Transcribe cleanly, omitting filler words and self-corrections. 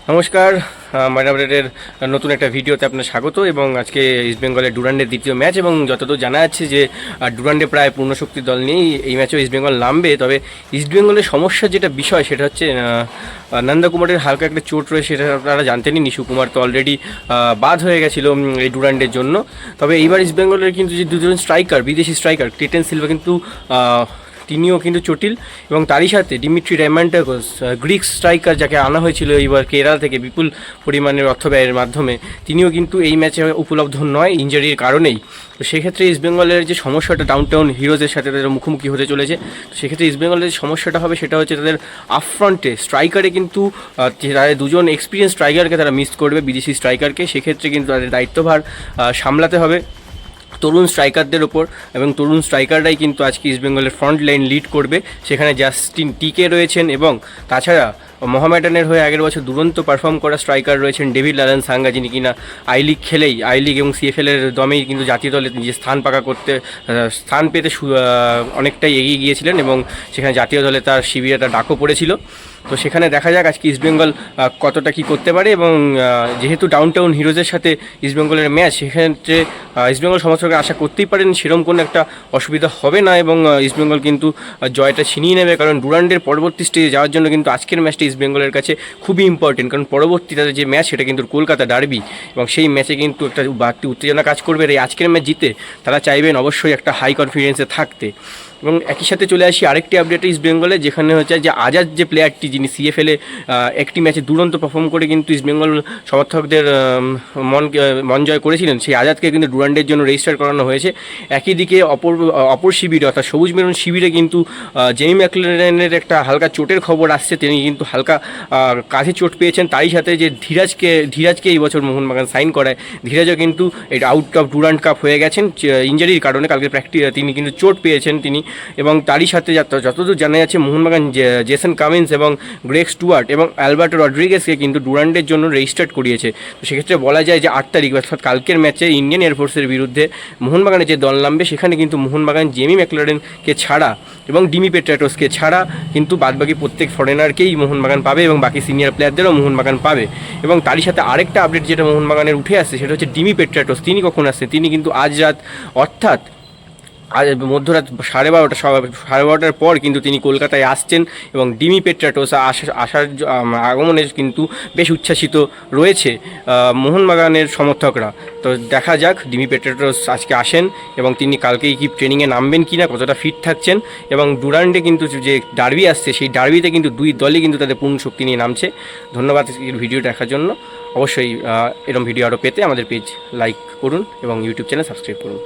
নমস্কার, মাইন আপডেটের নতুন একটা ভিডিওতে আপনার স্বাগত। এবং আজকে ইস্টবেঙ্গলের ডুরান্ডের দ্বিতীয় ম্যাচ, এবং যতদূর জানা যাচ্ছে যে ডুরান্ডে প্রায় পূর্ণশক্তির দল নিয়েই এই ম্যাচেও ইস্টবেঙ্গল নামবে। তবে ইস্টবেঙ্গলের সমস্যার যেটা বিষয় সেটা হচ্ছে নন্দকুমারের হালকা একটা চোট রয়েছে, সেটা আপনারা জানতেনই। নিশু কুমার তো অলরেডি বাদ হয়ে গেছিলো এই ডুরান্ডের জন্য। তবে এইবার ইস্টবেঙ্গলের কিন্তু যে দুজন স্ট্রাইকার, বিদেশি স্ট্রাইকার, ক্লিটন সিলভা কিন্তু তিনিও কিন্তু জটিল, এবং তারই সাথে ডিমিট্রি ডায়ামান্টাকোস, গ্রিক স্ট্রাইকার যাকে আনা হয়েছিল এইবার কেরালা থেকে বিপুল পরিমাণের অর্থ ব্যয়ের মাধ্যমে, তিনিও কিন্তু এই ম্যাচে উপলব্ধ নয় ইনজারির কারণেই। তো সেক্ষেত্রে ইস্টবেঙ্গলের যে সমস্যাটা ডাউনটাউন হিরোজের সাথে তাদের মুখোমুখি হতে চলেছে, তো সেক্ষেত্রে ইস্টবেঙ্গলের যে সমস্যাটা হবে সেটা হচ্ছে তাদের আপফ্রন্টে স্ট্রাইকারে কিন্তু তাদের দুজন এক্সপিরিয়েন্স স্ট্রাইকারকে তারা মিস করবে, বিদেশি স্ট্রাইকারকে। সেক্ষেত্রে কিন্তু তাদের দায়িত্বভার সামলাতে হবে তরুণ স্ট্রাইকারদের ওপর, এবং তরুণ স্ট্রাইকাররাই কিন্তু আজকে ইস্টবেঙ্গলের ফ্রন্ট লাইন লিড করবে। সেখানে জাস্টিন টিকে রয়েছেন, এবং তাছাড়া মোহামেডানের হয়ে আগের বছর দুরন্ত পারফর্ম করা স্ট্রাইকার রয়েছেন ডেভিড লালন সাঙ্গা, যিনি কিনা আই লিগ খেলেই, আই লিগ এবং সিএফএলের দমেই কিন্তু জাতীয় দলে নিজের স্থান পেতে অনেকটাই এগিয়ে গিয়েছিলেন, এবং সেখানে জাতীয় দলে তার শিবিরে একটা ডাকও পড়েছিল। তো সেখানে দেখা যাক আজকে ইস্টবেঙ্গল কতটা কী করতে পারে। এবং যেহেতু ডাউনটাউন হিরোজের সাথে ইস্টবেঙ্গলের ম্যাচ, সেক্ষেত্রে ইস্টবেঙ্গল সমর্থকরা আশা করতেই পারেন সেরকম কোনো একটা অসুবিধা হবে না, এবং ইস্টবেঙ্গল কিন্তু জয়টা ছিনিয়ে নেবে। কারণ ডুরান্ডের পরবর্তী স্টেজে যাওয়ার জন্য কিন্তু আজকের ম্যাচটা ইস্টবেঙ্গলের কাছে খুবই ইম্পর্টেন্ট। কারণ পরবর্তী তাদের যে ম্যাচ সেটা কিন্তু কলকাতা ডার্বি, এবং সেই ম্যাচে কিন্তু একটা বাড়তি উত্তেজনা কাজ করবে। এই আজকের ম্যাচ জিতে তারা চাইবেন অবশ্যই একটা হাই কনফিডেন্সে থাকতে। এবং একই সাথে চলে আসি আরেকটি আপডেট ইস্টবেঙ্গলে, যেখানে হচ্ছে যে আজাদ যে প্লেয়ারটি, যিনি সিএফএলে একটি ম্যাচে দুরন্ত পারফর্ম করে কিন্তু ইস্টবেঙ্গল সমর্থকদের মন জয় করেছিলেন, সেই আজাদকে কিন্তু ডুরান্ডের জন্য রেজিস্টার করানো হয়েছে। একই দিকে অপর শিবিরে অর্থাৎ সবুজ মেরুন শিবিরে কিন্তু জেমি ম্যাকলেনের একটা হালকা চোটের খবর আসছে। তিনি কিন্তু হালকা কাঁধে চোট পেয়েছেন। তারই সাথে যে ধীরাজকে এই বছর মোহনবাগান সাইন করায়, ধীরাজও কিন্তু এটা আউট অফ ডুরান্ড কাপ হয়ে গেছেন ইনজারির কারণে। কালকে তিনি কিন্তু চোট পেয়েছেন তিনি। এবং তারই সাথে যতদূর জানা যাচ্ছে মোহনবাগান জেসন কামিন্স এবং গ্রেগ স্টুয়ার্ট এবং অ্যালবার্টো রড্রিগেসকে কিন্তু ডুরান্ডের জন্য রেজিস্টার্ড করিয়েছে। তো সেক্ষেত্রে বলা যায় যে 8 তারিখ অর্থাৎ কালকের ম্যাচে ইন্ডিয়ান এয়ারফোর্সের বিরুদ্ধে মোহনবাগানের যে দল নামবে, সেখানে কিন্তু মোহনবাগান জেমি ম্যাকলেনকে ছাড়া এবং ডিমি পেট্রাটোসকে ছাড়া কিন্তু বাদবাকি প্রত্যেক ফরেনারকেই মোহনবাগান পাবে, এবং বাকি সিনিয়র প্লেয়ারদেরও মোহনবাগান পাবে। এবং তারই সাথে আরেকটা আপডেট যেটা মোহনবাগানের উঠে আসছে সেটা হচ্ছে ডিমি পেট্রাটোস। তিনি কখন আসছে? তিনি কিন্তু আজ রাত অর্থাৎ আজ মধ্যরাত 12:30 পর কিন্তু তিনি কলকাতায় আসছেন, এবং ডিমি পেট্রাটোস আসার আগমনে কিন্তু বেশ উচ্ছ্বাসিত রয়েছে মোহনবাগানের সমর্থকরা। তো দেখা যাক ডিমি পেট্রাটোস আজকে আসেন, এবং তিনি কালকেই কি ট্রেনিংয়ে নামবেন কি না, কতটা ফিট থাকছেন। এবং ডুরান্ডে কিন্তু যে ডার্বি আসছে, সেই ডার্বিতে কিন্তু দুই দলই কিন্তু তাদের পূর্ণ শক্তি নিয়ে নামছে। ধন্যবাদ ভিডিও দেখার জন্য। অবশ্যই এরকম ভিডিও আরও পেতে আমাদের পেজ লাইক করুন এবং ইউটিউব চ্যানেল সাবস্ক্রাইব করুন।